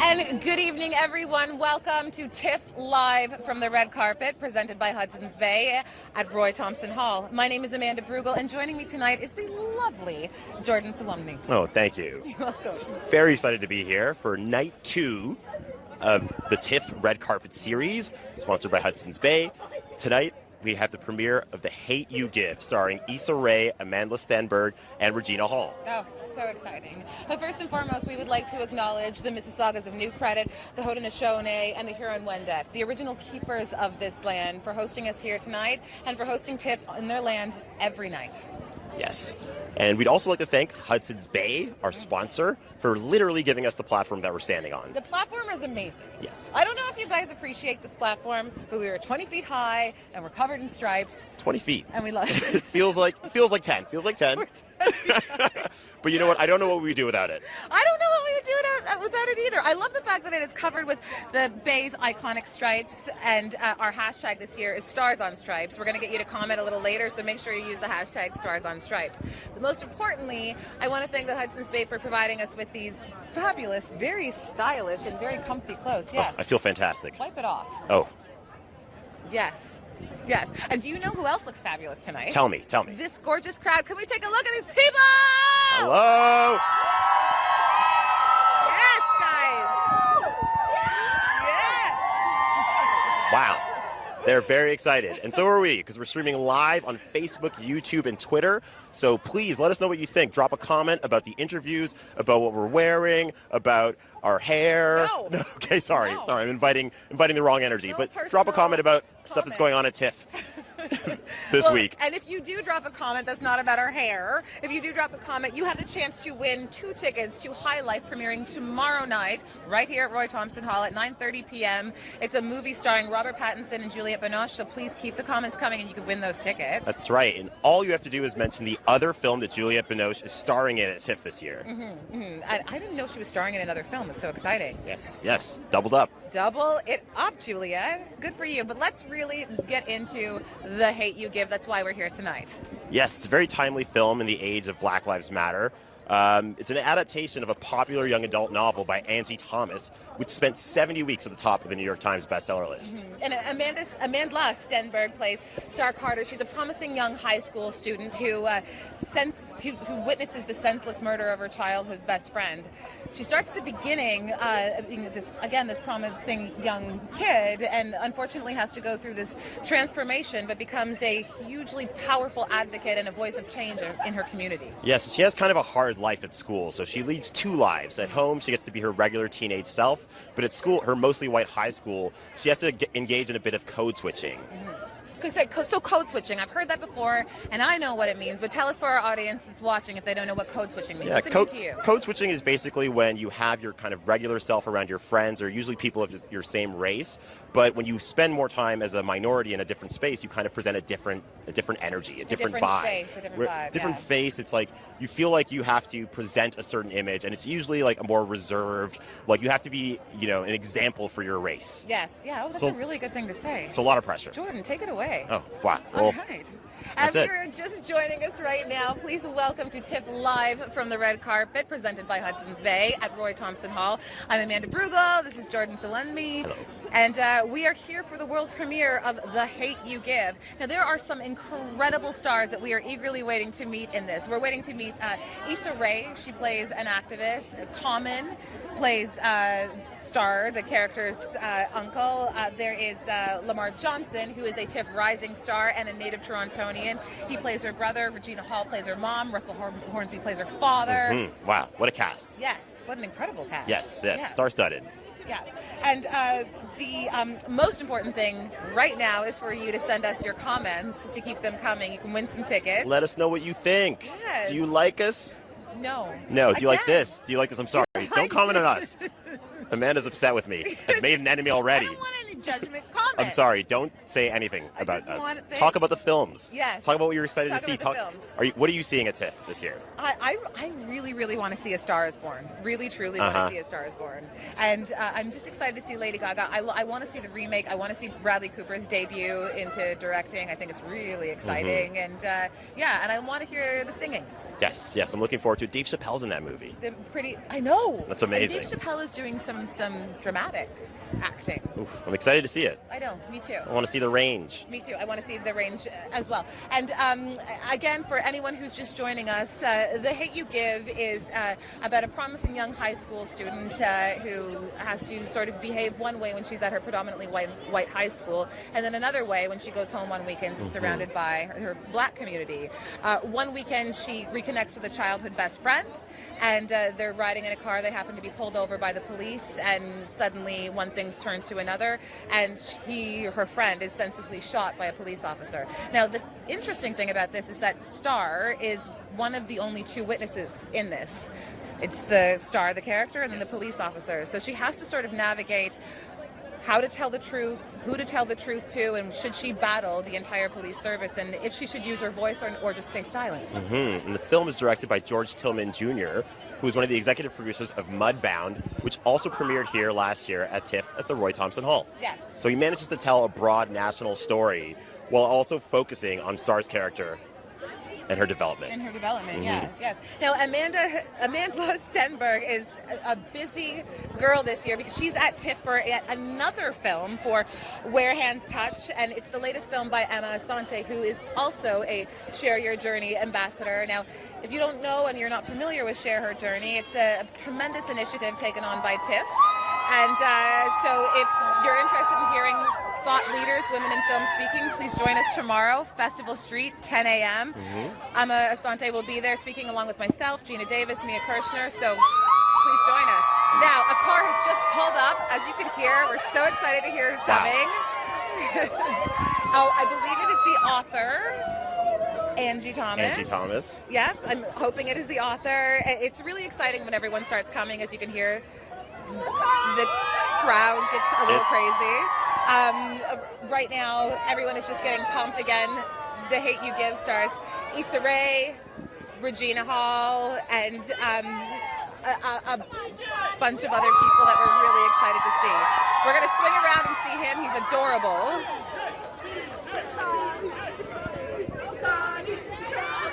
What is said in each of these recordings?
And good evening, everyone. Welcome to TIFF Live from the red carpet, presented by Hudson's Bay at Roy Thompson Hall. My name is Amanda Brugel, and joining me tonight is the lovely Jordan Sawamni. Oh, thank you. You're welcome. Very excited to be here for night 2 of the TIFF Red Carpet Series, sponsored by Hudson's Bay. Tonight, we have the premiere of The Hate U Give, starring Issa Rae, Amandla Stenberg, and Regina Hall. Oh, so exciting. But first and foremost, we would like to acknowledge the Mississaugas of New Credit, the Haudenosaunee, and the Huron-Wendat, the original keepers of this land, for hosting us here tonight and for hosting TIFF in their land every night. Yes. And we'd also like to thank Hudson's Bay, our sponsor, for literally giving us the platform that we're standing on. The platform is amazing. Yes. I don't know if you guys appreciate this platform, but we were 20 feet high and we're covered in stripes. 20 feet. And we love it. feels like 10. Feels like 10. But you know what? I don't know what we would do without it. I don't know what we would do without it either. I love the fact that it is covered with the Bay's iconic stripes, and our hashtag this year is Stars on Stripes. We're going to get you to comment a little later, so make sure you use the hashtag Stars on Stripes. But most importantly, I want to thank the Hudson's Bay for providing us with these fabulous, very stylish, and very comfy clothes. Yes. Oh, I feel fantastic. Wipe it off. Oh. Yes. Yes. And do you know who else looks fabulous tonight? Tell me. This gorgeous crowd. Can we take a look at these people? Hello. Yes, guys. Yes. Wow. They're very excited. And so are we, because we're streaming live on Facebook, YouTube, and Twitter. So please let us know what you think. Drop a comment about the interviews, about what we're wearing, about our hair. No. Okay, sorry. No. I'm inviting the wrong energy. No but personal drop a comment about stuff that's going on at TIFF this week. And if you do drop a comment that's not about our hair, if you do drop a comment, you have the chance to win 2 tickets to High Life, premiering tomorrow night right here at Roy Thompson Hall at 9:30 p.m. It's a movie starring Robert Pattinson and Juliette Binoche, so please keep the comments coming and you can win those tickets. That's right. And all you have to do is mention the other film that Juliette Binoche is starring in at TIFF this year. I didn't know she was starring in another film. It's so exciting. Yes. Doubled up. Double it up, Juliette. Good for you. But let's really get into The Hate U Give. That's why we're here tonight. Yes, it's a very timely film in the age of Black Lives Matter. It's an adaptation of a popular young adult novel by Angie Thomas, which spent 70 weeks at the top of the New York Times bestseller list. And Amandla Stenberg plays Starr Carter. She's a promising young high school student who witnesses the senseless murder of her childhood's best friend. She starts at the beginning being this promising young kid, and unfortunately has to go through this transformation, but becomes a hugely powerful advocate and a voice of change in her community. Yes, she has kind of a hard life at school, so she leads 2 lives. At home, she gets to be her regular teenage self, but at school, her mostly white high school, she has to engage in a bit of code switching. So code switching, I've heard that before, and I know what it means, but tell us for our audience that's watching if they don't know what code switching means. What's it mean to you? Code switching is basically when you have your kind of regular self around your friends, or usually people of your same race, but when you spend more time as a minority in a different space, you kind of present a different energy, a different vibe. Different face. It's like you feel like you have to present a certain image, and it's usually like a more reserved, like you have to be, an example for your race. Yes, yeah, that's a really good thing to say. It's a lot of pressure. Jordan, take it away. Oh, wow. Well, all right. If you're just joining us right now, please welcome to TIFF Live from the red carpet, presented by Hudson's Bay at Roy Thompson Hall. I'm Amanda Brugel. This is Jordan Sawamni. Hello. And we are here for the world premiere of The Hate U Give. Now, there are some incredible stars that we are eagerly waiting to meet in this. We're waiting to meet Issa Rae. She plays an activist. Common plays Starr, the character's uncle. There is Lamar Johnson, who is a TIFF rising star and a native Torontonian. He plays her brother. Regina Hall plays her mom. Russell Hornsby plays her father. Wow, what a cast. Yes, what an incredible cast. Yes, yeah. Star-studded. Yeah, and the most important thing right now is for you to send us your comments to keep them coming. You can win some tickets. Let us know what you think. Yes. Do you like us? No. No. Do you like this? Do you like this? I'm sorry. Don't comment on us. Amanda's upset with me. I've made an enemy already. I don't want any judgment comment. I'm sorry. Don't say anything about just us. want the- Talk about the films. Yes. Talk about what you're excited Talk to see. about the films. What are you seeing at TIFF this year? I really, really want to see A Star Is Born. Really, truly want to see A Star Is Born. And I'm just excited to see Lady Gaga. I want to see the remake. I want to see Bradley Cooper's debut into directing. I think it's really exciting. And and I want to hear the singing. Yes, I'm looking forward to it. Dave Chappelle's in that movie. I know. That's amazing. And Dave Chappelle is doing some dramatic acting. Oof, I'm excited to see it. I know, me too. I want to see the range. Me too. I want to see the range as well. And again, for anyone who's just joining us, The Hate You Give is about a promising young high school student who has to sort of behave one way when she's at her predominantly white high school, and then another way when she goes home on weekends and surrounded by her black community. One weekend she reconnects with a childhood best friend, and they're riding in a car. They happen to be pulled over by the police, and suddenly one thing turns to another, and her friend is senselessly shot by a police officer. Now, the interesting thing about this is that Starr is one of the only two witnesses in this. It's the Starr, the character, and then the police officer. So she has to sort of navigate how to tell the truth, who to tell the truth to, and should she battle the entire police service, and if she should use her voice or just stay silent. And the film is directed by George Tillman Jr., who is one of the executive producers of Mudbound, which also premiered here last year at TIFF at the Roy Thompson Hall. Yes. So he manages to tell a broad national story while also focusing on Starr's character and her development. Yes. Now, Amandla Stenberg is a busy girl this year because she's at TIFF for yet another film for Where Hands Touch, and it's the latest film by Emma Asante, who is also a Share Your Journey ambassador. Now, if you don't know and you're not familiar with Share Her Journey, it's a tremendous initiative taken on by TIFF. And so if you're interested in hearing thought leaders, women in film speaking, please join us tomorrow, Festival Street, 10 a.m. Emma Asante will be there speaking along with myself, Gina Davis, Mia Kirshner, so please join us. Now, a car has just pulled up, as you can hear. We're so excited to hear who's coming. I believe it is the author, Angie Thomas. Yeah, I'm hoping it is the author. It's really exciting when everyone starts coming, as you can hear. The crowd gets a little crazy. Right now, everyone is just getting pumped again. The Hate You Give stars Issa Rae, Regina Hall, and a bunch of other people that we're really excited to see. We're going to swing around and see him. He's adorable.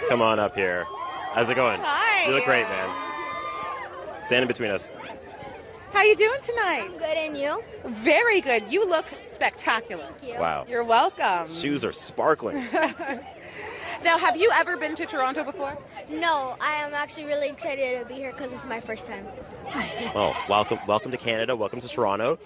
Come on up here. How's it going? Hi. You look great, man. Stand in between us. How you doing tonight? I'm good, and you? Very good. You look spectacular. Thank you. Wow. You're welcome. Shoes are sparkling. Now, have you ever been to Toronto before? No, I am actually really excited to be here because it's my first time. Well, welcome to Canada. Welcome to Toronto.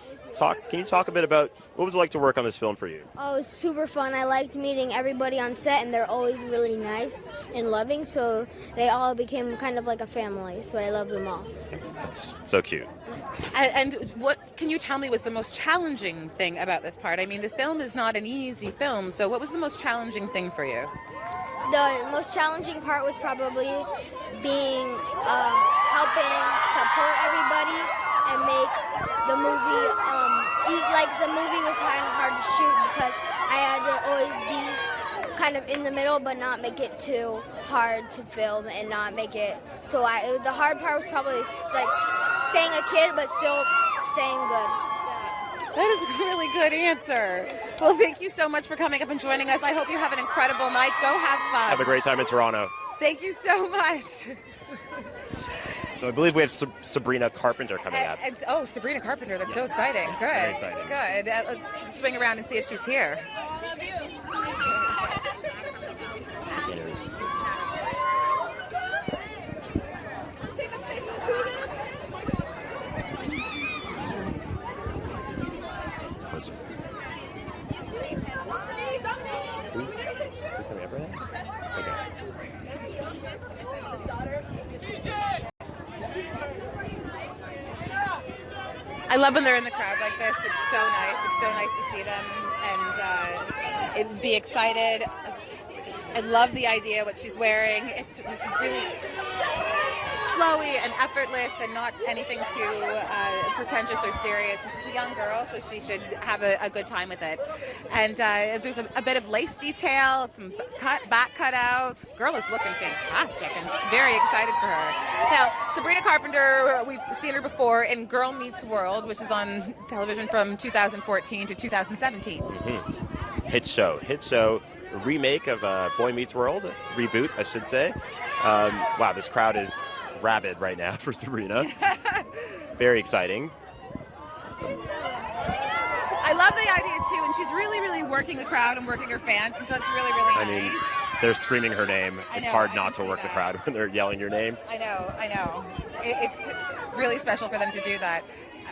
Can you talk a bit about what was it like to work on this film for you? Oh, it was super fun. I liked meeting everybody on set, and they're always really nice and loving, so they all became kind of like a family, so I love them all. That's so cute. And what can you tell me was the most challenging thing about this part? I mean, the film is not an easy film, so what was the most challenging thing for you? The most challenging part was probably being helping support everybody and make the movie the movie was kind of hard to shoot because I had to always be kind of in the middle but not make it too hard to film and not make it so the hard part was probably like staying a kid but still staying good. That is a really good answer. Well, thank you so much for coming up and joining us. I hope you have an incredible night. Go have fun. Have a great time in Toronto. Thank you so much. So I believe we have Sabrina Carpenter coming up. Sabrina Carpenter. That's so exciting. Yes, Good. very exciting. Good. Let's swing around and see if she's here. Who's coming up right now? Okay. I love when they're in the crowd like this. It's so nice. It's so nice to see them and be excited. I love the idea what she's wearing. It's really flowy and effortless and not anything too pretentious or serious. She's a young girl, so she should have a good time with it. And there's a bit of lace detail, some back cutouts. Girl is looking fantastic and very excited for her. Now, Sabrina Carpenter, we've seen her before in Girl Meets World, which is on television from 2014 to 2017. Hit show. Remake of Boy Meets World, reboot, I should say. Wow, this crowd is rabid right now for Sabrina. Very exciting. I love the idea too, and she's really working the crowd and working her fans, and so it's really nice. I mean, they're screaming her name. It's hard not to work the crowd when they're yelling your name. I know. It's really special for them to do that.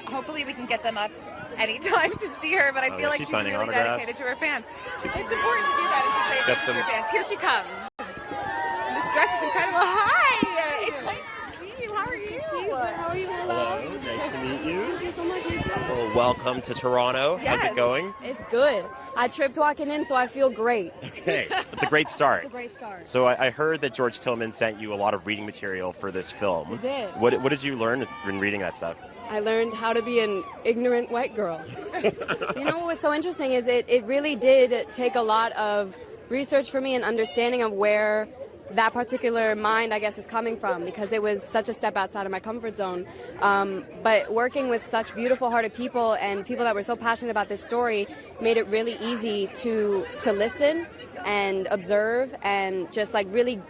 Hopefully we can get them up anytime to see her, but I feel like she's really dedicated to her fans. It's important to do that and to stay dedicated to her fans. Here she comes. And this dress is incredible. Hi! It's nice to see you. How are you? How are you? Hello. Nice to meet you. Thank you so much. You too. Well, welcome to Toronto. Yes. How's it going? It's good. I tripped walking in, so I feel great. Okay. It's a great start. It's a great start. So I heard that George Tillman sent you a lot of reading material for this film. He did. What did you learn in reading that stuff? I learned how to be an ignorant white girl. You know what's so interesting is it really did take a lot of research for me and understanding of where that particular mind, I guess, is coming from, because it was such a step outside of my comfort zone. But working with such beautiful-hearted people and people that were so passionate about this story made it really easy to listen and observe and just like really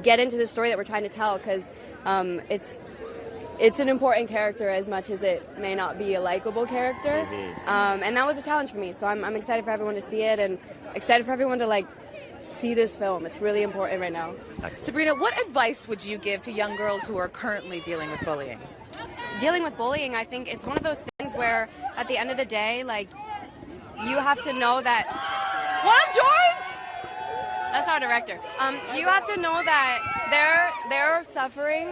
get into the story that we're trying to tell, because it's an important character as much as it may not be a likable character. And that was a challenge for me, so I'm excited for everyone to see it and excited for everyone to like see this film. It's really important right now. Sabrina, what advice would you give to young girls who are currently dealing with bullying? Dealing with bullying, I think it's one of those things where at the end of the day, like, you have to know that... What up, George? That's our director. You have to know that they're suffering,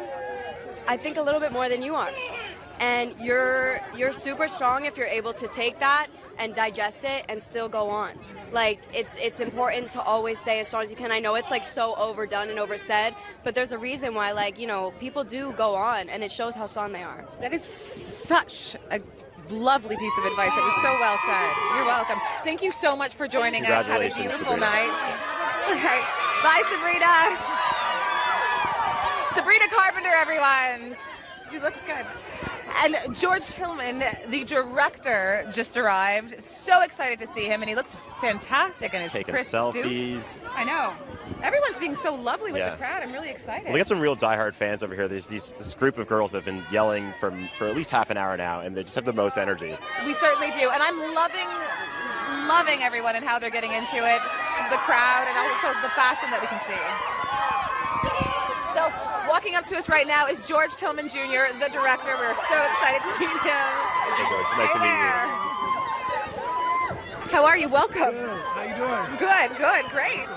I think, a little bit more than you are. And you're super strong if you're able to take that and digest it and still go on. Like, it's important to always stay as strong as you can. I know it's like so overdone and oversaid, but there's a reason why, like, you know, people do go on, and it shows how strong they are. That is such a lovely piece of advice. It was so well said. You're welcome. Thank you so much for joining us. Have a beautiful Sabrina. night. Okay. Bye, Sabrina. Sabrina Carpenter, everyone. She looks good. And George Tillman, the director, just arrived. So excited to see him, and he looks fantastic in his Taking crisp selfies. suit. I know. Everyone's being so lovely with the crowd. I'm really excited. Well, we got some real diehard fans over here. There's this group of girls that have been yelling for at least half an hour now, and they just have the most energy. We certainly do, and I'm loving everyone and how they're getting into it, the crowd, and also the fashion that we can see. So, walking up to us right now is George Tillman Jr., the director. We're so excited to meet him. Hey, George. It's nice to meet you. How are you? Welcome. Good. How you doing? Good, great.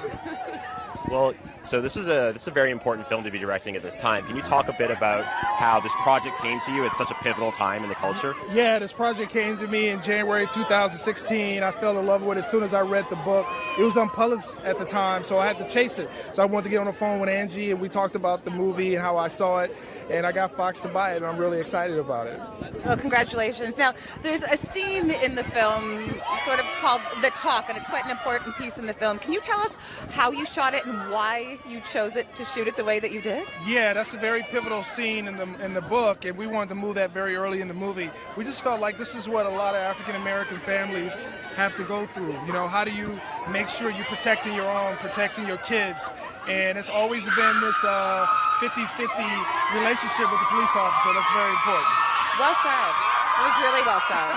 Well, so this is a very important film to be directing at this time. Can you talk a bit about how this project came to you at such a pivotal time in the culture? Yeah, this project came to me in January 2016. I fell in love with it as soon as I read the book. It was unpublished at the time, so I had to chase it. So I wanted to get on the phone with Angie, and we talked about the movie and how I saw it, and I got Fox to buy it, and I'm really excited about it. Well, congratulations. Now, there's a scene in the film sort of called The Talk, and it's quite an important piece in the film. Can you tell us how you shot it and why you chose it to shoot it the way that you did? Yeah, that's a very pivotal scene in the book, and we wanted to move that very early in the movie. We just felt like this is what a lot of African-American families have to go through. You know, how do you make sure you're protecting your own, protecting your kids? And it's always been this 50-50 relationship with the police officer. That's very important. Well said. It was really well said.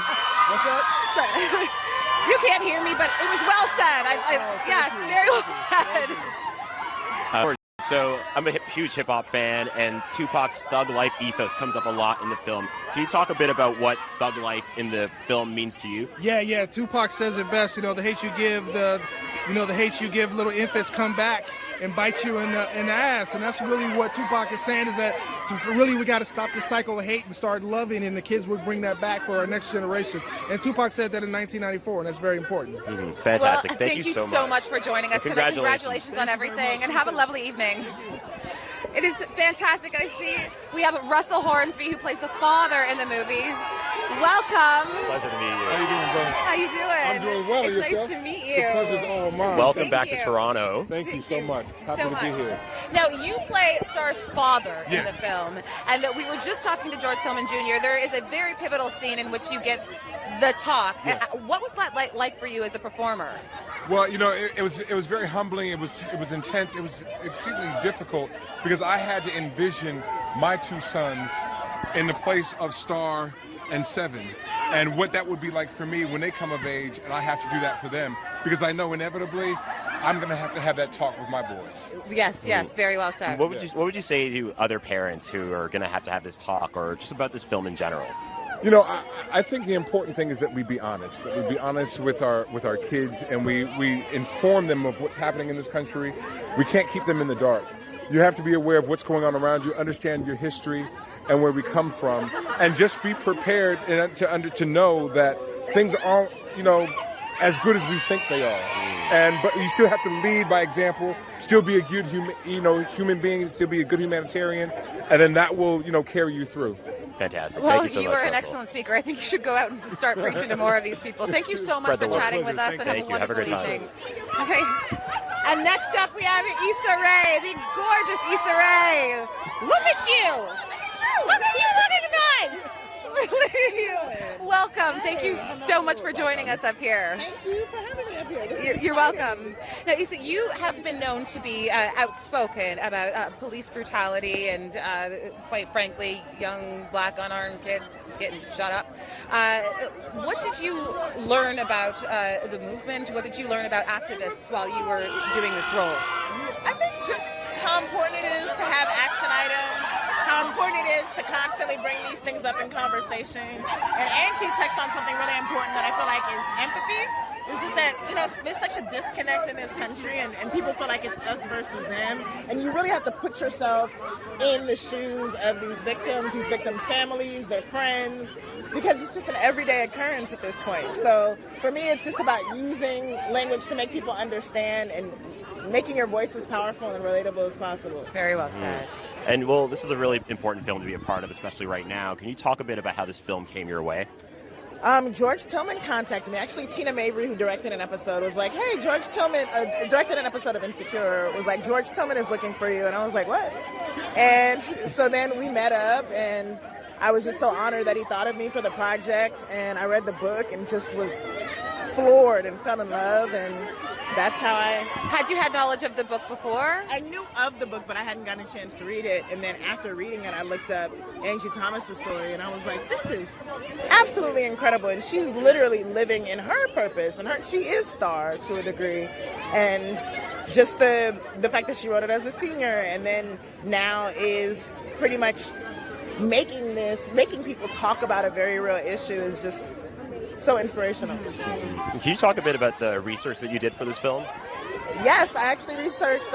What's that? Sorry. You can't hear me, but it was well said. Yes, very well said. So I'm a huge hip-hop fan, and Tupac's thug life ethos comes up a lot in the film. Can you talk a bit about what thug life in the film means to you? Yeah. Tupac says it best. You know, the hate you give, the hate you give little infants come back and bite you in the ass. And that's really what Tupac is saying, is that we got to stop the cycle of hate and start loving, and the kids would bring that back for our next generation. And Tupac said that in 1994, and that's very important. Fantastic. Well, thank you so much for joining us today. Congratulations on everything, and have a lovely evening. It is fantastic. I see we have Russell Hornsby, who plays the father in the movie. Welcome. Pleasure to meet you. How you doing, bro? How you doing? I'm doing well. It's Yourself? nice to meet you. The pleasure's all mine. Welcome back you. to Toronto. Thank you so much. Happy to be here. Now, you play Starr's father in the Yes. film, and we were just talking to George Tillman Jr. There is a very pivotal scene in which you get the talk. Yeah. What was that like for you as a performer? Well, you know, it was very humbling. It was intense. It was exceedingly difficult because I had to envision my two sons in the place of Starr and Seven, and what that would be like for me when they come of age, and I have to do that for them because I know inevitably I'm going to have that talk with my boys. Yes, very well said. What would you say to other parents who are going to have this talk, or just about this film in general? You know, I think the important thing is that we be honest. That we be honest with our kids, and we inform them of what's happening in this country. We can't keep them in the dark. You have to be aware of what's going on around you, understand your history and where we come from, and just be prepared to know that things aren't, you know, as good as we think they are. But you still have to lead by example, still be a good human being, still be a good humanitarian, and then that will, you know, carry you through. Fantastic. Well, Thank you so you much, were an Russell. excellent speaker. I think you should go out and just start preaching to more of these people. Thank you so much Spread the for word. chatting with us, and Thank you. Have a great time. evening. Okay. And next up, we have Issa Rae, the gorgeous Issa Rae. Look at you! Look at you looking nice! Look at you. Welcome. Thank you so much for joining us up here. Thank you for having me up here. You're welcome. Now, Issa, you have been known to be outspoken about police brutality and, quite frankly, young black unarmed kids getting shut up. What did you learn about the movement? What did you learn about activists while you were doing this role? I think just how important it is to have action items, how important it is to constantly bring these things up in conversation. And Angie touched on something really important that I feel like is empathy. It's just that, you know, there's such a disconnect in this country, and people feel like it's us versus them. And you really have to put yourself in the shoes of these victims' families, their friends, because it's just an everyday occurrence at this point. So for me, it's just about using language to make people understand and making your voice as powerful and relatable as possible. Very well said. And, well, this is a really important film to be a part of, especially right now. Can you talk a bit about how this film came your way? George Tillman contacted me. Actually, Tina Mabry, who directed an episode, was like, hey, George Tillman, directed an episode of Insecure, was like, George Tillman is looking for you. And I was like, what? And so then we met up, and I was just so honored that he thought of me for the project. And I read the book and just was floored and fell in love, and that's how Had you had knowledge of the book before? I knew of the book, but I hadn't gotten a chance to read it. And then after reading it, I looked up Angie Thomas' story, and I was like, this is absolutely incredible. And she's literally living in her purpose, and she is Starr to a degree. And just the fact that she wrote it as a senior, and then now is pretty much making people talk about a very real issue is just so inspirational. Can you talk a bit about the research that you did for this film? Yes, I actually researched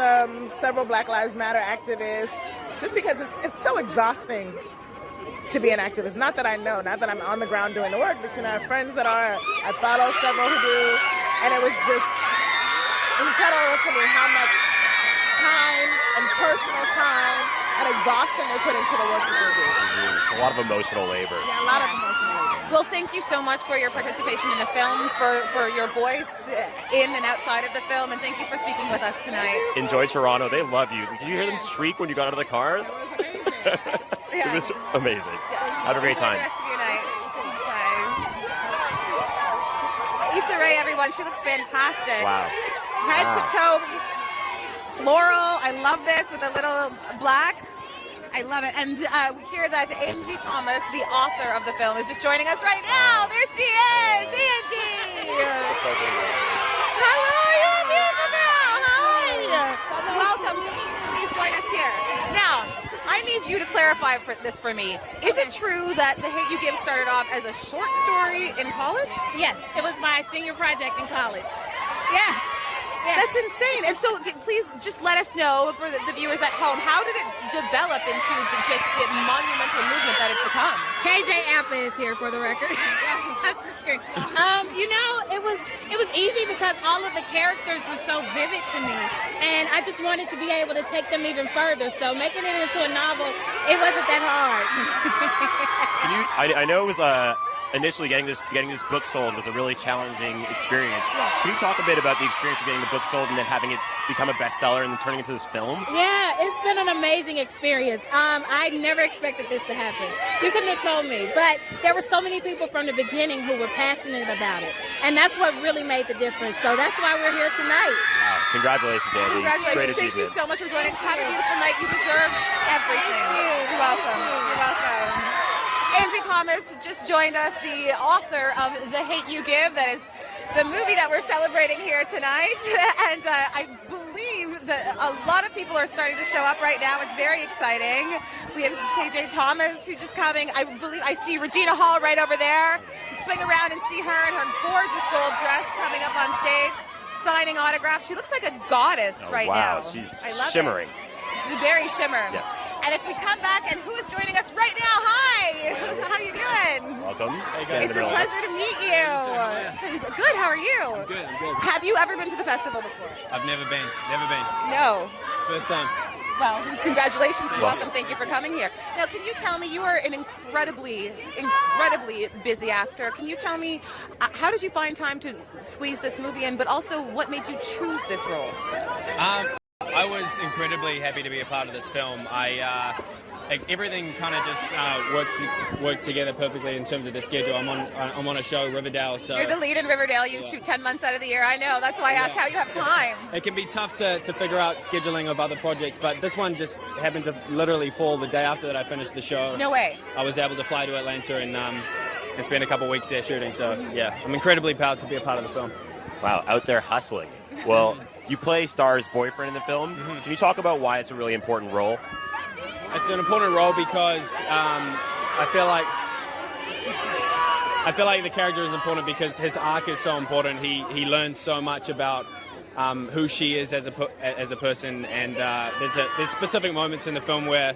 several Black Lives Matter activists, just because it's so exhausting to be an activist. Not that I know, not that I'm on the ground doing the work, but you know, I have friends that are, I follow several who do, and it was just incredible to me how much time and personal time and exhaustion they put into the work that they do. It's a lot of emotional labor. Yeah, a lot of emotional labor. Well, thank you so much for your participation in the film, for your voice in and outside of the film, and thank you for speaking with us tonight. Enjoy Toronto. They love you. Did you hear them shriek when you got out of the car? It was amazing. It was amazing. Yeah. Have a great Enjoy time. the rest of your night. Bye. Issa Rae, everyone. She looks fantastic. Wow. Head to toe. Floral. I love this with a little black. I love it. And we hear that Angie Thomas, the author of the film, is just joining us right now. There she is, Angie. How are you, beautiful girl? Hi. Welcome. Please join us here. Now, I need you to clarify this for me. Is it true that The Hate You Give started off as a short story in college? Yes, it was my senior project in college. Yeah. Yeah. That's insane. And so please just let us know, for the viewers at home, how did it develop into the monumental movement that it's become? KJ Appa is here for the record. That's the screen. You know, it was easy because all of the characters were so vivid to me, and I just wanted to be able to take them even further. So making it into a novel, it wasn't that hard. I know it was initially getting this book sold was a really challenging experience. Can you talk a bit about the experience of getting the book sold and then having it become a bestseller and then turning into this film? Yeah, it's been an amazing experience. I never expected this to happen. You couldn't have told me, but there were so many people from the beginning who were passionate about it, and that's what really made the difference. So that's why we're here tonight. Wow. Congratulations, Angie. Congratulations. Great Thank you achievement. so much for joining us. Have a beautiful night. You deserve everything. You're welcome. You're welcome. Angie Thomas just joined us, the author of The Hate You Give. That is the movie that we're celebrating here tonight. And I believe that a lot of people are starting to show up right now. It's very exciting. We have KJ Thomas who's just coming. I believe I see Regina Hall right over there. Swing around and see her in her gorgeous gold dress coming up on stage, signing autographs. She looks like a goddess right now. Wow, she's I love shimmering. It's very shimmer. Yeah. And if we come back, and who is joining us right now? Hi! How you doing? Welcome. It's a pleasure to meet you. Good, how are you? I'm good. Have you ever been to the festival before? I've never been. No. First time. Well, congratulations and welcome. Thank you for coming here. Now, can you tell me, you are an incredibly busy actor. Can you tell me, how did you find time to squeeze this movie in, but also what made you choose this role? I was incredibly happy to be a part of this film. Everything kind of just worked together perfectly in terms of the schedule. I'm on a show, Riverdale. So you're the lead in Riverdale. You shoot 10 months out of the year. I know. That's why I asked how you have time. It can be tough to figure out scheduling of other projects, but this one just happened to literally fall the day after that I finished the show. No way. I was able to fly to Atlanta and spend a couple weeks there shooting. So yeah, I'm incredibly proud to be a part of the film. Wow, out there hustling. Well, you play Starr's boyfriend in the film. Can you talk about why it's a really important role? It's an important role because I feel like the character is important because his arc is so important. He learns so much about who she is as a person, and there's specific moments in the film where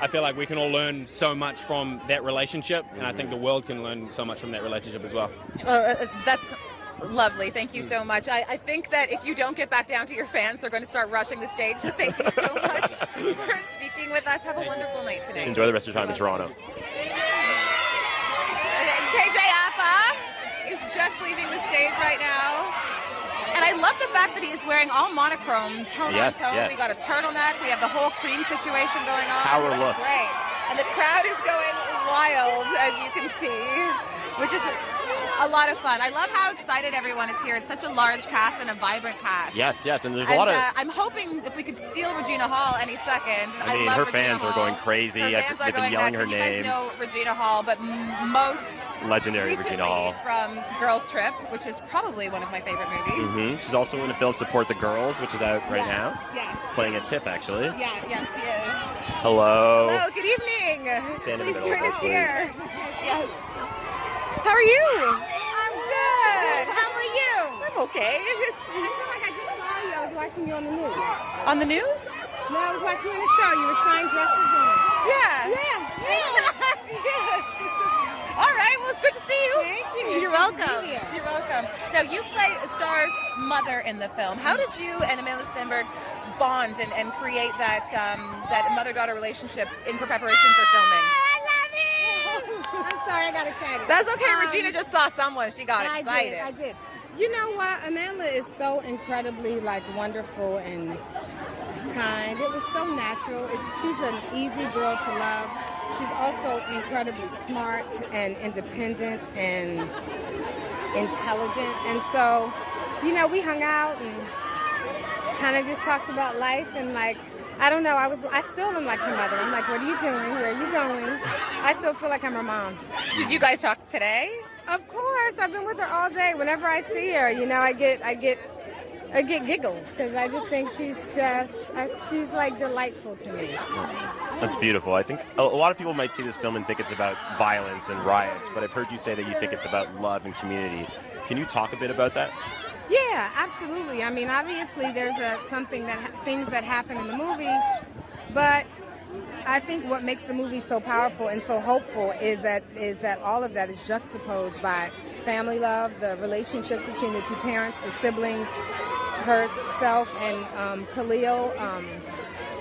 I feel like we can all learn so much from that relationship, and I think the world can learn so much from that relationship as well. That's lovely. Thank you so much. I think that if you don't get back down to your fans, they're going to start rushing the stage. So thank you so much for speaking with us. Have a wonderful night today. Enjoy the rest of your time in Toronto. KJ Appa is just leaving the stage right now. And I love the fact that he is wearing all monochrome, tone on tone. Yes. We got a turtleneck. We have the whole cream situation going on. Power look. Great. And the crowd is going wild, as you can see, which is a lot of fun. I love how excited everyone is here. It's such a large cast and a vibrant cast. Yes, and there's a lot of... I'm hoping if we could steal Regina Hall any second. I mean, love her Regina fans Hall. are going crazy. Her fans are They've been going yelling nuts. her And name. You guys know Regina Hall, but most legendary Regina Hall from Girls Trip, which is probably one of my favorite movies. She's also in a film Support the Girls, which is out right now. Yes. Playing at TIFF, actually. Yeah, she is. Hello. Hello, good evening. Stand in the Please middle of join this, us please. here. Yes. How are you? I'm good. How are you? I'm okay. I feel like I just saw you. I was watching you on the news. On the news? No, I was watching you on a show. You were trying dresses on. Yeah. All right. Well, it's good to see you. Thank you. You're welcome. You're welcome. Now, you play Starr's mother in the film. How did you and Amandla Stenberg bond and create that mother-daughter relationship in preparation for filming? I'm sorry, I got excited. That's okay. Regina just saw someone. She got excited. I did. You know what? Amandla is so incredibly wonderful and kind. It was so natural. She's an easy girl to love. She's also incredibly smart and independent and intelligent. And so, we hung out and kind of just talked about life and I don't know, I still am like her mother. I'm like, what are you doing? Where are you going? I still feel like I'm her mom. Did you guys talk today? Of course. I've been with her all day. Whenever I see her, I get giggles because I just think she's delightful to me. That's beautiful. I think a lot of people might see this film and think it's about violence and riots, but I've heard you say that you think it's about love and community. Can you talk a bit about that? Yeah, absolutely. I mean, obviously there's things that happen in the movie, but I think what makes the movie so powerful and so hopeful is that all of that is juxtaposed by family love, the relationships between the two parents, the siblings, herself and Khalil,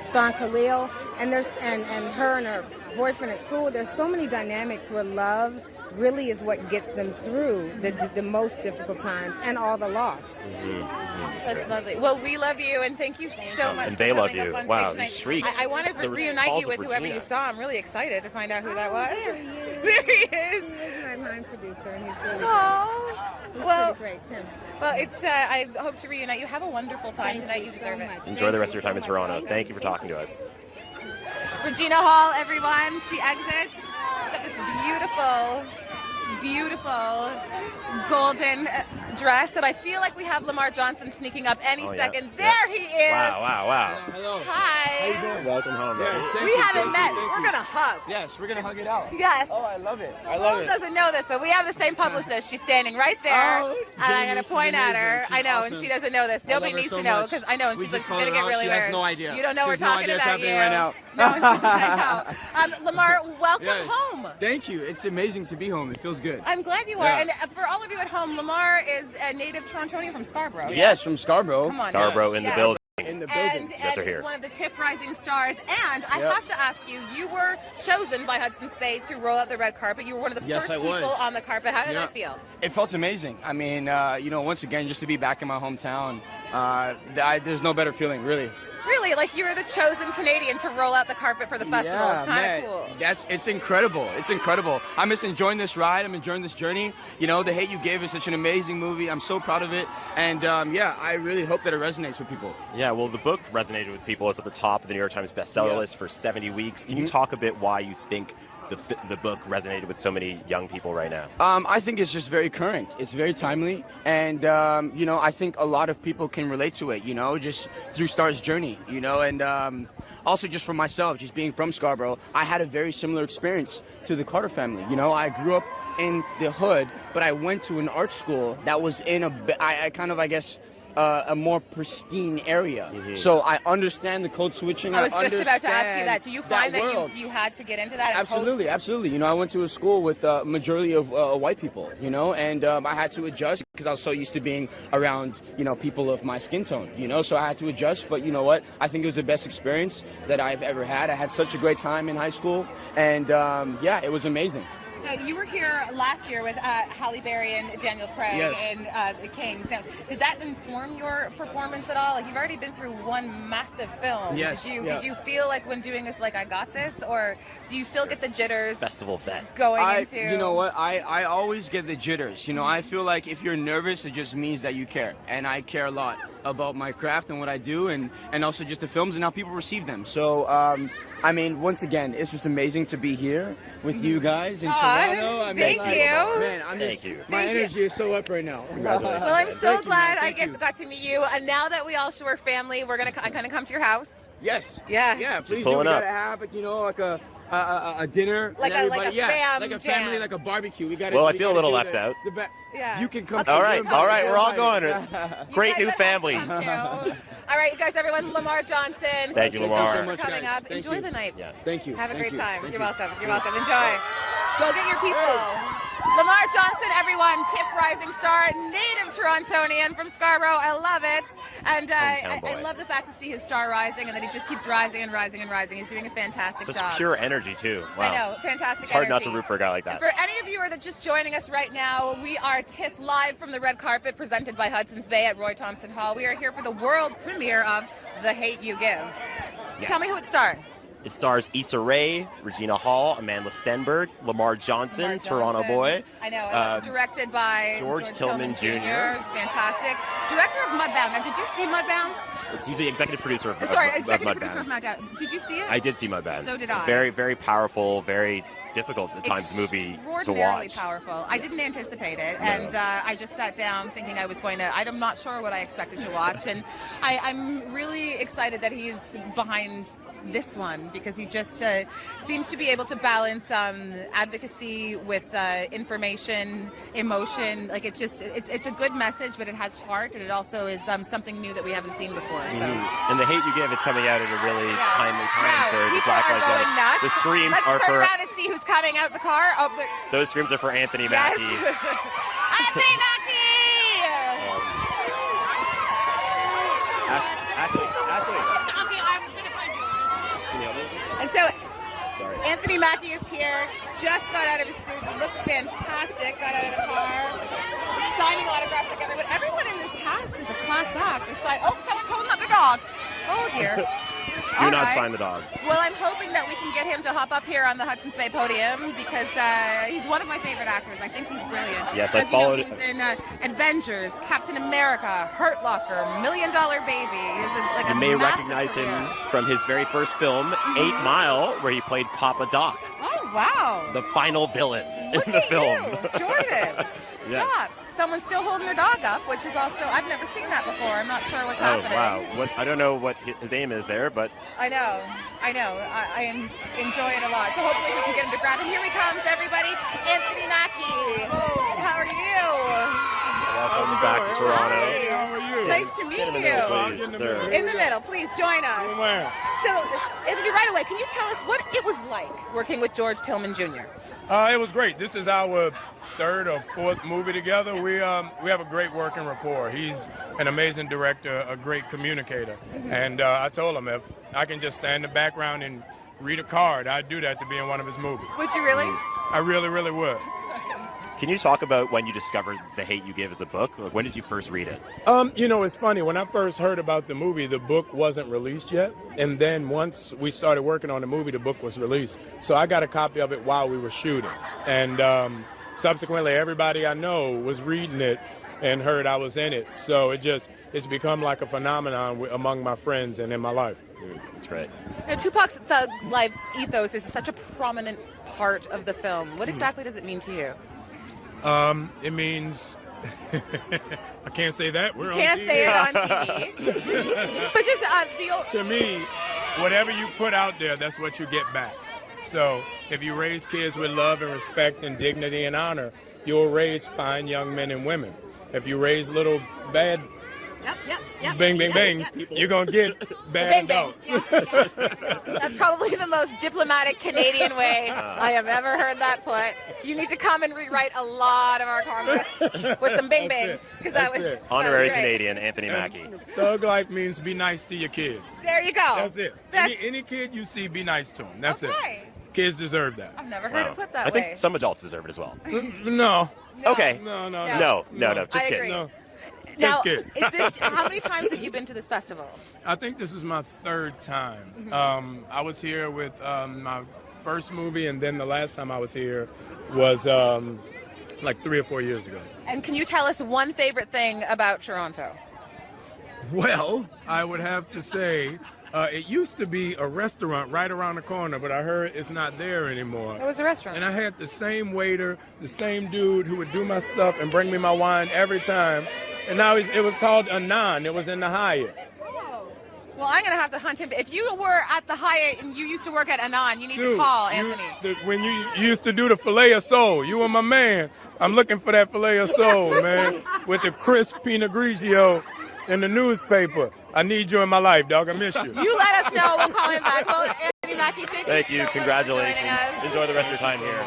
starring Khalil, and her and her boyfriend at school. There's so many dynamics where love really is what gets them through the most difficult times and all the loss. That's lovely. Well, we love you, and thank you so much. And for they love coming you. up on Wow, stage these tonight. shrieks. I want to There was reunite calls you of with whoever Regina. you saw. I'm really excited to find out who that was. There he is. There he is. He is my mime producer, and he's really Oh, he's well, pretty great, Tim. well, it's. I hope to reunite you. Have a wonderful time Thank tonight. you You so deserve it. much. Enjoy the rest of your time in Toronto. Thank you for talking to us. Regina Hall, everyone. She exits. Got this beautiful golden dress, and I feel like we have Lamar Johnson sneaking up any second. There he is. Wow. Hello. Hi. How you doing? Welcome home, buddy. Yes, thank We you, haven't thank met. you, thank We're you. gonna hug. Yes, we're gonna hug it out. Yes. Oh, I love it. I Who love it. doesn't know this, but we have the same publicist. She's standing right there. Oh, and I'm Jamie, gonna she's point at her. amazing. I She's know, and awesome. she doesn't know this. I love Nobody her needs so to know much. because I know, and We she's like, just she's gonna called get her really out. She has weird. no idea. You don't know She we're has no talking idea it's about you. happening right now. No, she's I know. Lamar, welcome Yes. home. Thank you. It's amazing to be home. It feels good. I'm glad you are. Yeah. And for all of you at home, Lamar is a native Torontonian from Scarborough. Yes, from Scarborough. Come on. Scarborough in the Yes. building. In the And, building. Yes, and are here. he's one of the TIFF Rising Stars. And I Yep. have to ask you, you were chosen by Hudson Spade to roll out the red carpet. You were one of the Yes, first I was. people on the carpet. How did Yeah. that feel? It felt amazing. I mean, once again, just to be back in my hometown, there's no better feeling, really. Really, like you were the chosen Canadian to roll out the carpet for the festival. Yeah, It's kind man. of cool. It's incredible. It's incredible. I'm just enjoying this ride. I'm enjoying this journey. You know, The Hate You Give is such an amazing movie. I'm so proud of it. And I really hope that it resonates with people. Yeah, well, the book resonated with people. It's at the top of the New York Times bestseller list for 70 weeks. Can you talk a bit why you think the book resonated with so many young people right now? I think it's just very current. It's very timely. And, I think a lot of people can relate to it, just through Starr's journey, and also just for myself, just being from Scarborough, I had a very similar experience to the Carter family. I grew up in the hood, but I went to an art school that was in a more pristine area. So I understand the code switching. I was just about to ask you understand that. Do you find that world. you had to get into that? and Absolutely, code- absolutely. I went to a school with a majority of white people, and I had to adjust because I was so used to being around, people of my skin tone, so I had to adjust. But you know what? I think it was the best experience that I've ever had. I had such a great time in high school, and it was amazing. Now, you were here last year with Halle Berry and Daniel Craig Yes. and The Kings. Now, did that inform your performance at all? Like, you've already been through one massive film. Yes, Did you feel like when doing this, like, I got this? Or do you still get the jitters Festival vet. going into... You know what? I always get the jitters. I feel like if you're nervous, it just means that you care. And I care a lot about my craft and what I do and also just the films and how people receive them. So, once again, it's just amazing to be here with you guys in Toronto. Thank you. Man, Thank you. My Thank you. energy is so up right now. Congratulations. Well, I'm so Thank you, glad man. I Thank you. got to meet you. And now that we all are family, I'm gonna come to your house. Yes. Yeah. Yeah, please pulling do. We up. gotta have like a dinner. Like and a- like everybody- a fam like a jam. family, like a barbecue. We gotta. Well, I we feel a gotta little do left out. Yeah. You can come. Okay. All right, we're all going. You Great guys new have family. to come too. All right, you guys, everyone. Lamar Johnson. Thank you, Lamar. so so much much, for coming guys. up. Thank Enjoy you. the night. Yeah. Thank you. Have a Thank great you. time. Thank You're you. welcome. You're welcome. Enjoy. Go get your people. Lamar Johnson, everyone, TIFF Rising Star, native Torontonian from Scarborough. I love it. And Hometown I boy. love the fact to see his star rising and that he just keeps rising and rising and rising. He's doing a fantastic Such job. pure energy, too. Wow. I know, fantastic It's hard not to energy. root for a guy like that. For any of you that are just joining us right now, we are TIFF live from the red carpet presented by Hudson's Bay at Roy Thompson Hall. We are here for the world premiere of The Hate You Give. Yes. Tell me who it starred. It stars Issa Rae, Regina Hall, Amandla Stenberg, Lamar Johnson, Lamar Toronto Johnson. boy. I know, directed by George Tillman Jr. It's fantastic. Director of Mudbound. Now, did you see Mudbound? He's the executive producer of Sorry, of executive Mudbound. producer of Mudbound. Did you see it? I did see Mudbound. So did it's I. very, very powerful, very difficult at times movie to Extraordinarily watch. powerful. I didn't anticipate it, and I just sat down thinking I was going to. I'm not sure what I expected to watch, and I'm really excited that he's behind this one because he just seems to be able to balance advocacy with information, emotion. Like it's a good message, but it has heart, and it also is something new that we haven't seen before. So. And The Hate You Give, it's coming out at a really timely time Wow, for the people Black are Lives going Matter. nuts. The screams Let's are turn for around and see who's coming out the car. Oh, those screams are for Anthony yes. Mackie. Anthony Mackie! Ashley. And so Anthony Mackie is here, just got out of his suit, looks fantastic, got out of the car, signing autographs like everyone. Everyone in this cast is a class act. They're like, oh, someone's holding up their dog. Oh dear. Do not sign the dog. Well, I'm hoping that we can get him to hop up here on the Hudson's Bay podium because he's one of my favorite actors. I think he's brilliant. Yes, I As you know, followed. he's in Avengers, Captain America, Hurt Locker, $1 Million Baby. You may recognize him from his very first film, 8 Mile, where he played Papa Doc. Oh, wow. The final villain Look in the at film. You, Jordan. Yes. Stop. Someone's still holding their dog up, which is also, I've never seen that before. I'm not sure what's happening. Wow. I don't know what his aim is there, but... I know. I enjoy it a lot. So hopefully we can get him to grab it. Here he comes, everybody. Anthony Mackie. How are you? Welcome back to Toronto. How are you? Nice to meet you. Please, sir. In the middle, please join us. So, Anthony, right away, can you tell us what it was like working with George Tillman Jr.? It was great. This is our third or fourth movie together. We have a great working rapport. He's an amazing director, a great communicator. And I told him if I can just stand in the background and read a card, I'd do that to be in one of his movies. Would you really? I really, really would. Can you talk about when you discovered The Hate You Give as a book? Like, when did you first read it? It's funny. When I first heard about the movie, the book wasn't released yet. And then once we started working on the movie, the book was released. So I got a copy of it while we were shooting. And subsequently, everybody I know was reading it and heard I was in it. So it's become like a phenomenon among my friends and in my life. That's right. Now, Tupac's Thug Life's ethos is such a prominent part of the film. What exactly does it mean to you? It means I can't say that. We're can't on TV. say it on TV. But just to me, whatever you put out there, that's what you get back. So if you raise kids with love and respect and dignity and honor, you'll raise fine young men and women. If you raise little bad bing, bing, bangs, you're going to get bad adults. That's probably the most diplomatic Canadian way I have ever heard that put. You need to come and rewrite a lot of our Congress with some bing bangs, because that was Honorary that was great. Canadian, Anthony Mackie. Thug life means be nice to your kids. There you go. That's it. Any kid you see, be nice to them. That's it. Kids deserve that. I've never heard it put that I way. think some adults deserve it as well. No. Okay. No. Just I kids. agree. No. Now, kids. is this how many times have you been to this festival? I think this is my third time. I was here with my first movie, and then the last time I was here was like 3 or 4 years ago. And can you tell us one favorite thing about Toronto? Well, I would have to say it used to be a restaurant right around the corner, but I heard it's not there anymore. It was a restaurant. And I had the same waiter, the same dude who would do my stuff and bring me my wine every time. And now it was called Anan. It was in the Hyatt. Well, I'm going to have to hunt him. If you were at the Hyatt and you used to work at Anan, you need to call Anthony. When you used to do the filet of sole, you were my man. I'm looking for that filet of sole, man, with the crisp Pinot Grigio in the newspaper. I need you in my life, dog. I miss you. You let us know. We'll call him back. Well, Anthony Mackie, thank you. Congratulations. Enjoy the rest of your time here.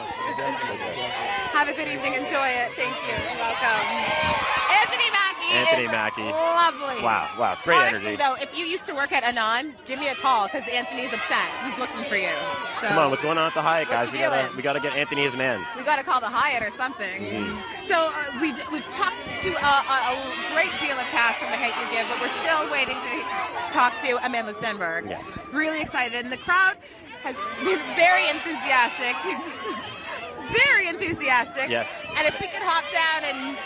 Have a good evening. Enjoy it. Thank you. You're welcome. Anthony Mackie is lovely. Wow. Great Honestly, energy. though, if you used to work at Anan, give me a call because Anthony's upset. He's looking for you. So, Come on, what's going on at the Hyatt, guys? What's he We gotta get Anthony his man. we got to call the Hyatt or something. So we've talked to a great deal of cast from The Hate You Give, but we're still waiting to talk to Amandla Stenberg. Yes. Really excited, and the crowd has been very enthusiastic. Very enthusiastic. Yes. And if we could hop down and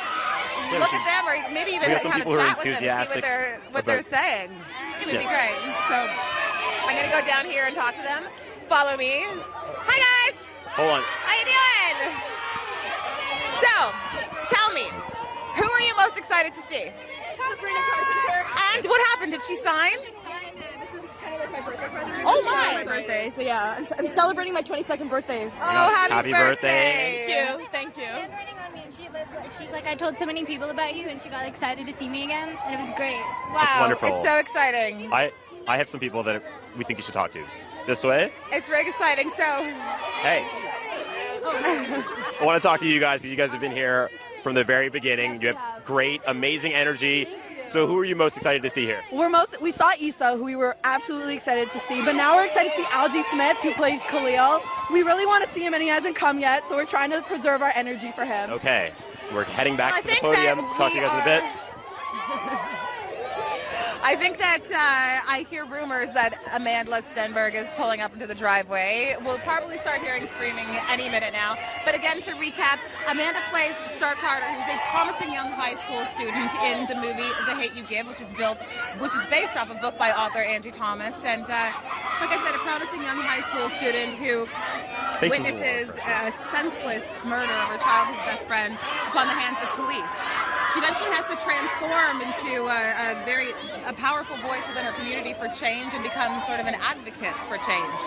look at them, or maybe even We got some have a people who are chat with them, see what they're saying. It would be Yes. great. So I'm going to go down here and talk to them. Follow me. Hi, guys. Hold on. How you doing? So, tell me, who are you most excited to see? Sabrina Carpenter. And what happened? Did she sign? This is kind of like my birthday present. Oh my! My birthday. So yeah, I'm celebrating my 22nd birthday. Oh, Happy birthday. Thank you. Thank you. Handwriting on me, and she's like, I told so many people about you, and she got excited to see me again, and it was great. Wow, It's wonderful. It's so exciting. I have some people that we think you should talk to. This way. It's very exciting. So, Hey. I want to talk to you guys because you guys have been here from the very beginning. You have great, amazing energy. So who are you most excited to see here? We saw Issa, who we were absolutely excited to see, but now we're excited to see Algee Smith, who plays Khalil. We really want to see him, and he hasn't come yet, so we're trying to preserve our energy for him. Okay. We're heading back to the think podium. that Talk to you guys in a bit. I think that I hear rumors that Amandla Stenberg is pulling up into the driveway. We'll probably start hearing screaming any minute now. But again, to recap, Amanda plays Starr Carter, who's a promising young high school student in the movie The Hate You Give, which is based off a book by author Angie Thomas. And like I said, a promising young high school student who witnesses a senseless murder of her childhood best friend upon the hands of police. She eventually has to transform into a powerful voice within her community for change and become sort of an advocate for change.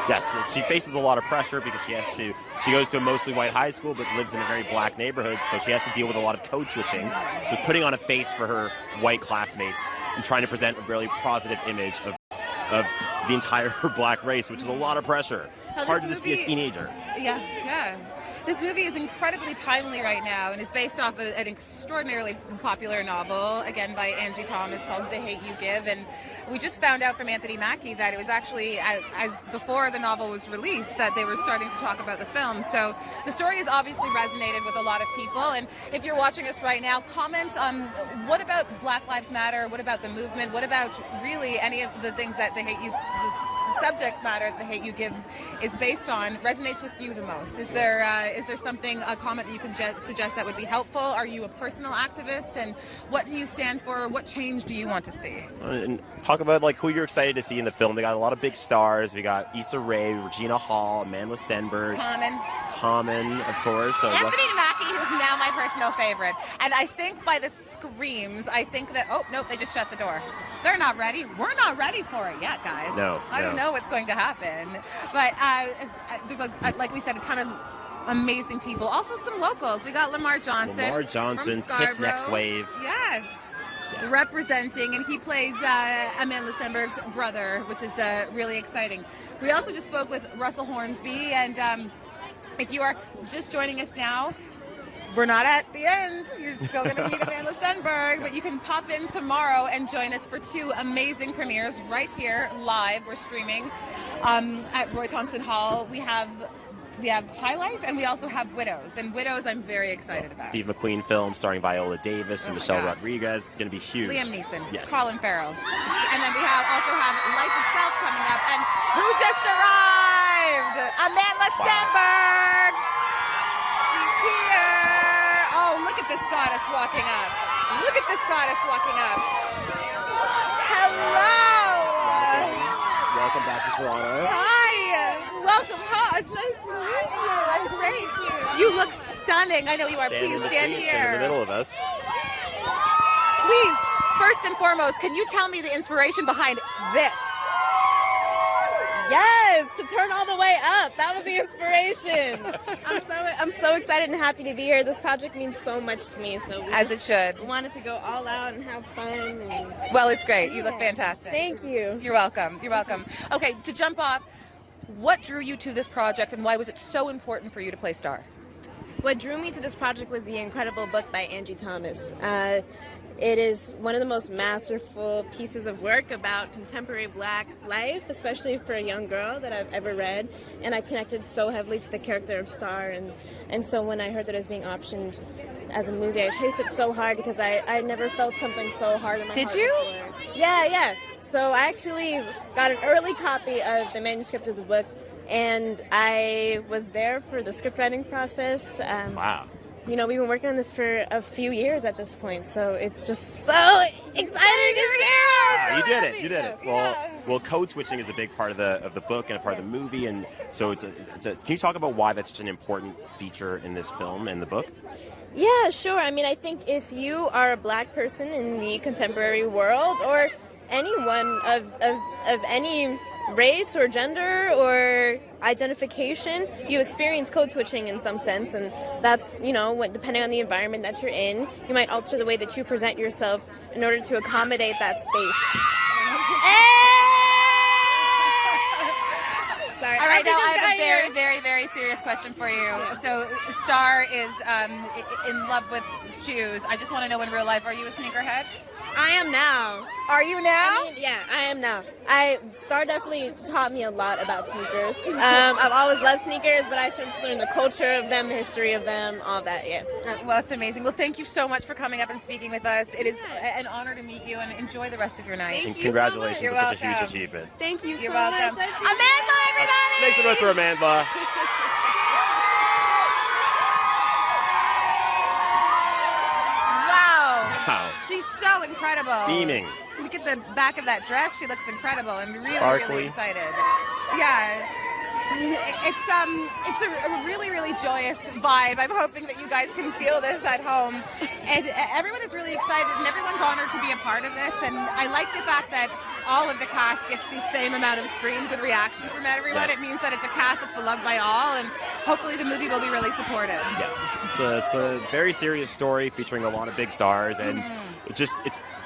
Yes, she faces a lot of pressure because she goes to a mostly white high school but lives in a very black neighborhood, so she has to deal with a lot of code switching. So putting on a face for her white classmates and trying to present a really positive image of the entire black race, which is a lot of pressure. So it's hard to just be a teenager. Yeah. This movie is incredibly timely right now and is based off an extraordinarily popular novel, again by Angie Thomas, called The Hate You Give. And we just found out from Anthony Mackie that it was actually, as before the novel was released, that they were starting to talk about the film. So the story has obviously resonated with a lot of people. And if you're watching us right now, comment on what about Black Lives Matter? What about the movement? What about really any of the things that The subject matter The Hate You Give is based on resonates with you the most? Is there something, a comment that you can suggest that would be helpful? Are you a personal activist, and what do you stand for? What change do you want to see? And talk about who you're excited to see in the film. They got a lot of big stars. We got Issa Rae, Regina, Amandla Stenberg, Common, of course. So Anthony Mackie, who's now my personal favorite. And I think by the screams, I think that, oh, nope, they just shut the door. They're not ready. We're not ready for it yet, guys. No. I don't know what's going to happen. But there's, like we said, a ton of amazing people. Also some locals. We got Lamar Johnson. TIFF Next Wave. Yes. Representing, and he plays Amandla Stenberg's brother, which is really exciting. We also just spoke with Russell Hornsby, and if you are just joining us now, we're not at the end. You're still going to meet Amandla Stenberg, but you can pop in tomorrow and join us for 2 amazing premieres right here live. We're streaming at Roy Thompson Hall. We have High Life, and we also have Widows. And Widows, I'm very excited about. Steve McQueen film starring Viola Davis and Michelle Rodriguez. It's going to be huge. Liam Neeson. Yes. Colin Farrell. And then we also have Life Itself coming up. And who just arrived? Amandla Stenberg. She's here. Oh, look at this goddess walking up. Look at this goddess walking up. Hello. Welcome back to Toronto. Hi. Welcome home. It's nice to meet you. I'm great. You look stunning. I know you are. Please stand here. In the middle of us. Please, first and foremost, can you tell me the inspiration behind this? Yes, to turn all the way up. That was the inspiration. I'm so excited and happy to be here. This project means so much to me. So as it should. Wanted to go all out and have fun. Well, it's great. You look fantastic. Thank you. You're welcome. You're welcome. Okay, to jump off, what drew you to this project, and why was it so important for you to play Starr? What drew me to this project was the incredible book by Angie Thomas. It is one of the most masterful pieces of work about contemporary Black life, especially for a young girl, that I've ever read. And I connected so heavily to the character of Starr. And so when I heard that it was being optioned as a movie, I chased it so hard because I never felt something so hard in my heart. Did you? Before. Yeah. So I actually got an early copy of the manuscript of the book, and I was there for the script writing process. Wow. You know, we've been working on this for a few years at this point, so it's just so exciting to be here. Yeah, you did it. You did it. Well, code switching is a big part of the book and a part of the movie, and so it's a. Can you talk about why that's such an important feature in this film and the book? Yeah, sure. I mean, I think if you are a black person in the contemporary world, or anyone of any race or gender or identification, you experience code switching in some sense, and that's, depending on the environment that you're in, you might alter the way that you present yourself in order to accommodate that space. Sorry. All right, now I have a very, very, very serious question for you. So Starr is in love with shoes. I just want to know, in real life, are you a sneakerhead? I am now. Are you now? Yeah, I am now. Starr definitely taught me a lot about sneakers. I've always loved sneakers, but I started to learn the culture of them, the history of them, all that, yeah. Well, it's amazing. Well, thank you so much for coming up and speaking with us. It is an honor to meet you, and enjoy the rest of your night. And congratulations, You're it's welcome. such a huge achievement. Thank you You're so welcome. much. Amandla, everybody! Thanks so much for Amandla. Wow. She's so incredible. Beaming. Look at the back of that dress. She looks incredible. I'm really, Sparkly. really excited. Yeah. It's a really, really joyous vibe. I'm hoping that you guys can feel this at home. And everyone is really excited, and everyone's honored to be a part of this. And I like the fact that all of the cast gets the same amount of screams and reactions from everyone. Yes. It means that it's a cast that's beloved by all, and hopefully the movie will be really supportive. Yes, it's a very serious story featuring a lot of big stars, and it's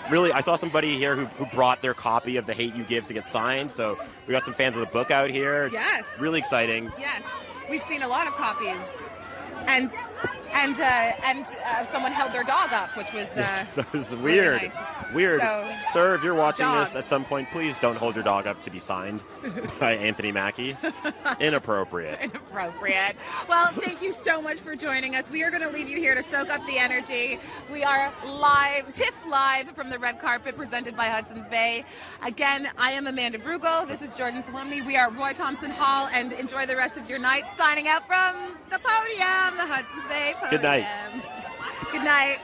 really, I saw somebody here who brought their copy of The Hate You Give to get signed, so we got some fans of the book out here. It's Yes. really exciting. Yes, we've seen a lot of copies, and someone held their dog up, which was That was really weird. nice. Weird. So, Sir, if you're watching dogs. this at some point, please don't hold your dog up to be signed by Anthony Mackie. Inappropriate. Inappropriate. Well, thank you so much for joining us. We are going to leave you here to soak up the energy. We are live, TIFF live from the red carpet, presented by Hudson's Bay. Again, I am Amanda Brugel. This is Jordan Salomni. We are Roy Thompson Hall, and enjoy the rest of your night. Signing out from the podium, the Hudson's Bay podium. Good night. Good night.